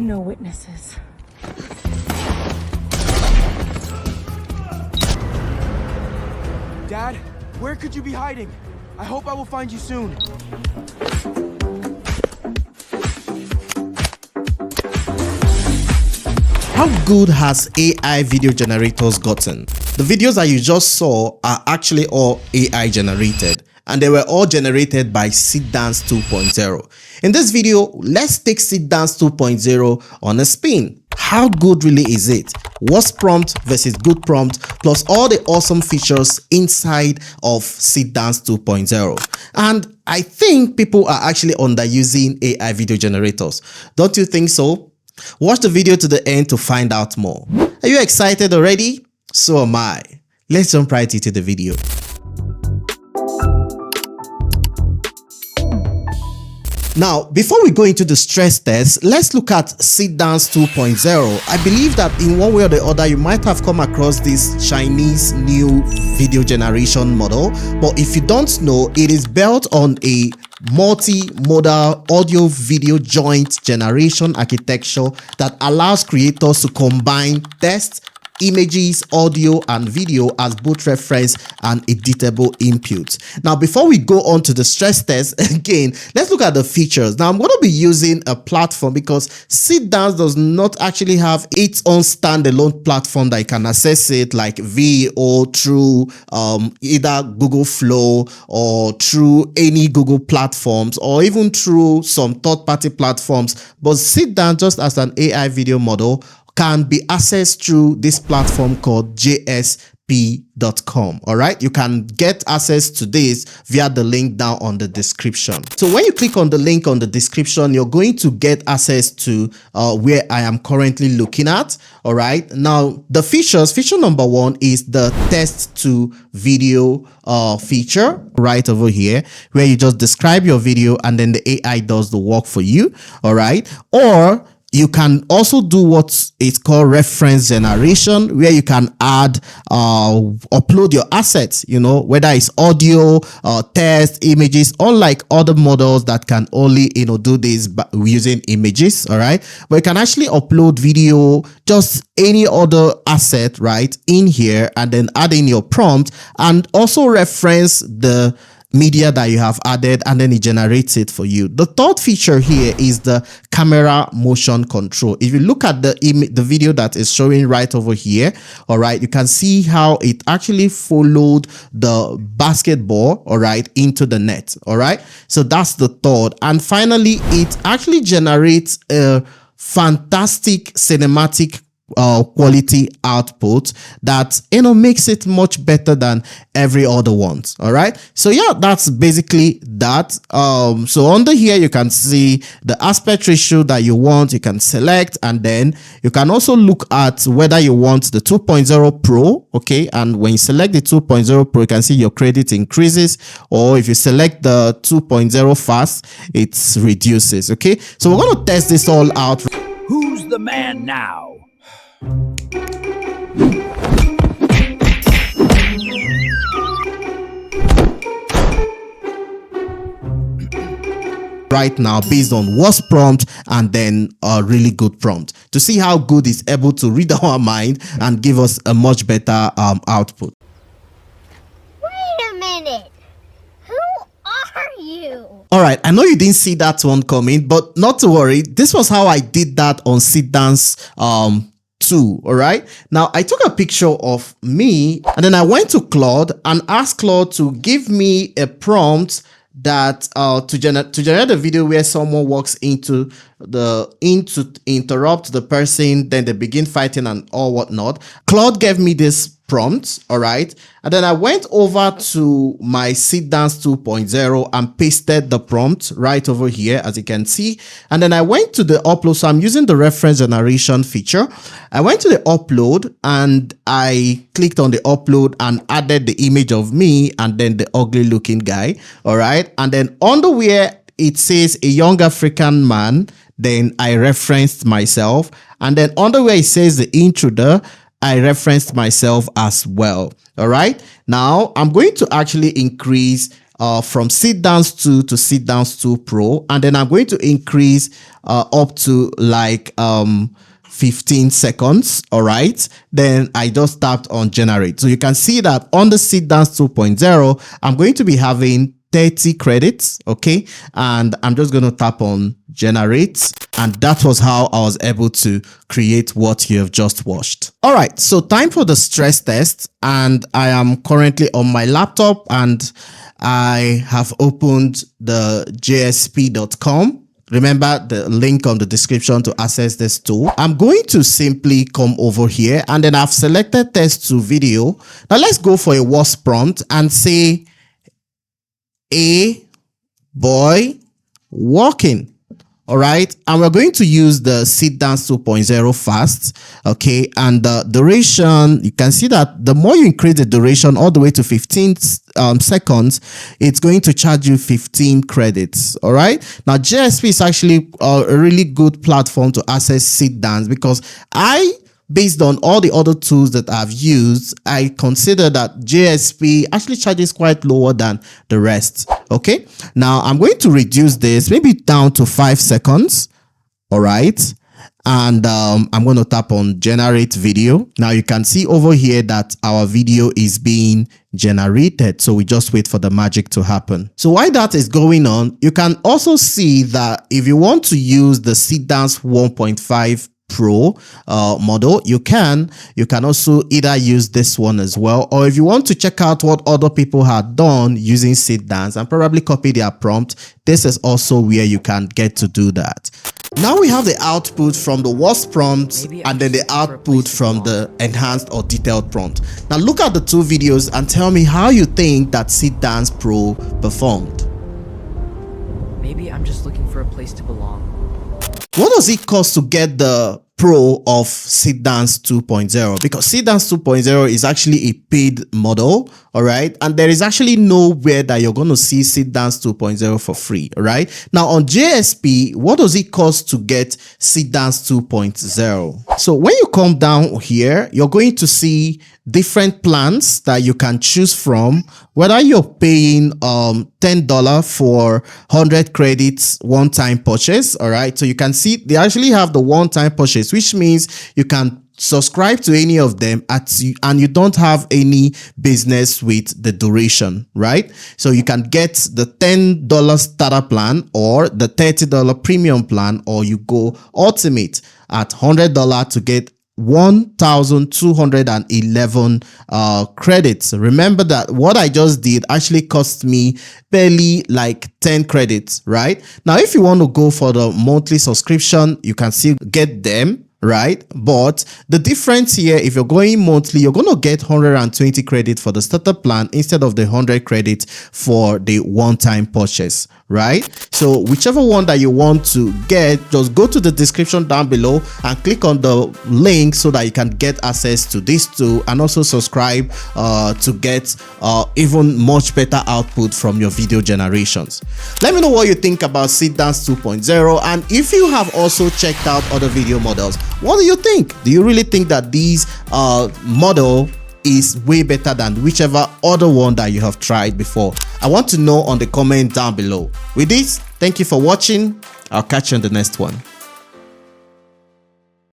No witnesses. Dad, where could you be hiding? I hope I will find you soon. How good has AI video generators gotten? The videos that you just saw are actually all AI generated, and they were all generated by Seedance 2.0. In this video, let's take Seedance 2.0 on a spin. How good really is it? Worst prompt versus good prompt, plus all the awesome features inside of Seedance 2.0. And I think people are actually underusing AI video generators. Don't you think so? Watch the video to the end to find out more. Are you excited already? So am I. Let's jump right into the video. Now, before we go into the stress test, let's look at Seedance 2.0. I believe that in one way or the other, you might have come across this Chinese new video generation model. But if you don't know, it is built on a multi-modal audio video joint generation architecture that allows creators to combine text, images, audio, and video as both reference and editable inputs. Now, before we go on to the stress test, again, let's look at the features. Now, I'm going to be using a platform because Seedance does not actually have its own standalone platform that you can access it like VO through either Google Flow or through any Google platforms or even through some third-party platforms. But Seedance, just as an AI video model, can be accessed through this platform called JXP.com. All right, you can get access to this via the link down on the description. So when you click on the link on the description, you're going to get access to where I am currently looking at. All right, now the features, feature number one is the text to video feature right over here, where you just describe your video and then the AI does the work for you. All right, or you can also do what is called reference generation, where you can add, upload your assets, you know, whether it's audio, text, images, unlike other models that can only, you know, do this by using images. All right. But you can actually upload video, just any other asset right in here, and then add in your prompt and also reference the media that you have added, and then it generates it for you. The third feature here is the camera motion control. If you look at the video that is showing right over here, all right, you can see how it actually followed the basketball, all right, into the net. All right, so that's the third. And finally, it actually generates a fantastic cinematic quality output that, you know, makes it much better than every other ones. All right, so yeah, that's basically that. So under here you can see the aspect ratio that you want. You can select, and then you can also look at whether you want the 2.0 Pro. Okay, and when you select the 2.0 Pro, you can see your credit increases, or if you select the 2.0 Fast, it reduces. Okay, so we're going to test this all out. Who's the man now? Right now, based on worst prompt and then a really good prompt, to see how good it's able to read our mind and give us a much better output. Wait a minute. Who are you? All right, I know you didn't see that one coming, but not to worry. This was how I did that on Seedance 2. All right, now I took a picture of me and then I went to Claude and asked Claude to give me a prompt that to generate a video where someone walks into interrupt the person, then they begin fighting and all whatnot. Claude gave me this prompt, all right, and then I went over to my Seedance 2.0 and pasted the prompt right over here, as you can see, and then I went to the upload. So I'm using the reference generation feature. I went to the upload and I clicked on the upload and added the image of me and then the ugly looking guy, all right, and then under where it says a young African man, then I referenced myself, and then under where it says the intruder, I referenced myself as well. All right, now I'm going to actually increase from Seedance 2 to Seedance 2 Pro, and then I'm going to increase up to like 15 seconds. All right, then I just tapped on generate. So you can see that on the Seedance 2.0 I'm going to be having 30 credits. Okay, and I'm just going to tap on generate, and that was how I was able to create what you have just watched. All right, so time for the stress test, and I am currently on my laptop and I have opened the JXP.com. Remember the link on the description to access this tool. I'm going to simply come over here, and then I've selected test to video. Now let's go for a WASP prompt and say a boy walking. All right, and we're going to use the Seedance 2.0 fast. Okay, and the duration, you can see that the more you increase the duration all the way to 15 seconds, it's going to charge you 15 credits. All right, now JXP is actually a really good platform to access Seedance, because based on all the other tools that I've used, I consider that JXP actually charges quite lower than the rest. Okay, now I'm going to reduce this maybe down to 5 seconds. All right, and I'm going to tap on generate video. Now you can see over here that our video is being generated, so we just wait for the magic to happen. So while that is going on, you can also see that if you want to use the Seedance 1.5 Pro model, you can also either use this one as well, or if you want to check out what other people had done using Seedance and probably copy their prompt, this is also where you can get to do that. Now we have the output from the WASP prompt and then the output from the enhanced or detailed prompt. Now look at the two videos and tell me how you think that Seedance Pro performed. Maybe I'm just looking for a place to belong. What does it cost to get the Pro of Seedance 2.0? Because Seedance 2.0 is actually a paid model, all right, and there is actually nowhere that you're going to see Seedance 2.0 for free. All right, now on JXP, what does it cost to get Seedance 2.0? So when you come down here, you're going to see different plans that you can choose from, whether you're paying $10 for 100 credits one-time purchase. All right, so you can see they actually have the one-time purchase, which means you can subscribe to any of them and you don't have any business with the duration, right? So you can get the $10 starter plan or the $30 premium plan, or you go ultimate at $100 to get 1,211 credits. Remember that what I just did actually cost me barely like 10 credits, right? Now if you want to go for the monthly subscription, you can still get them, right? But the difference here, if you're going monthly, you're going to get 120 credits for the starter plan instead of the 100 credits for the one-time purchase, right? So whichever one that you want to get, just go to the description down below and click on the link so that you can get access to this tool and also subscribe to get even much better output from your video generations. Let me know what you think about Seedance 2.0, and if you have also checked out other video models, what do you think? Do you really think that this model is way better than whichever other one that you have tried before? I want to know on the comment down below. With this, thank you for watching. I'll catch you on the next one.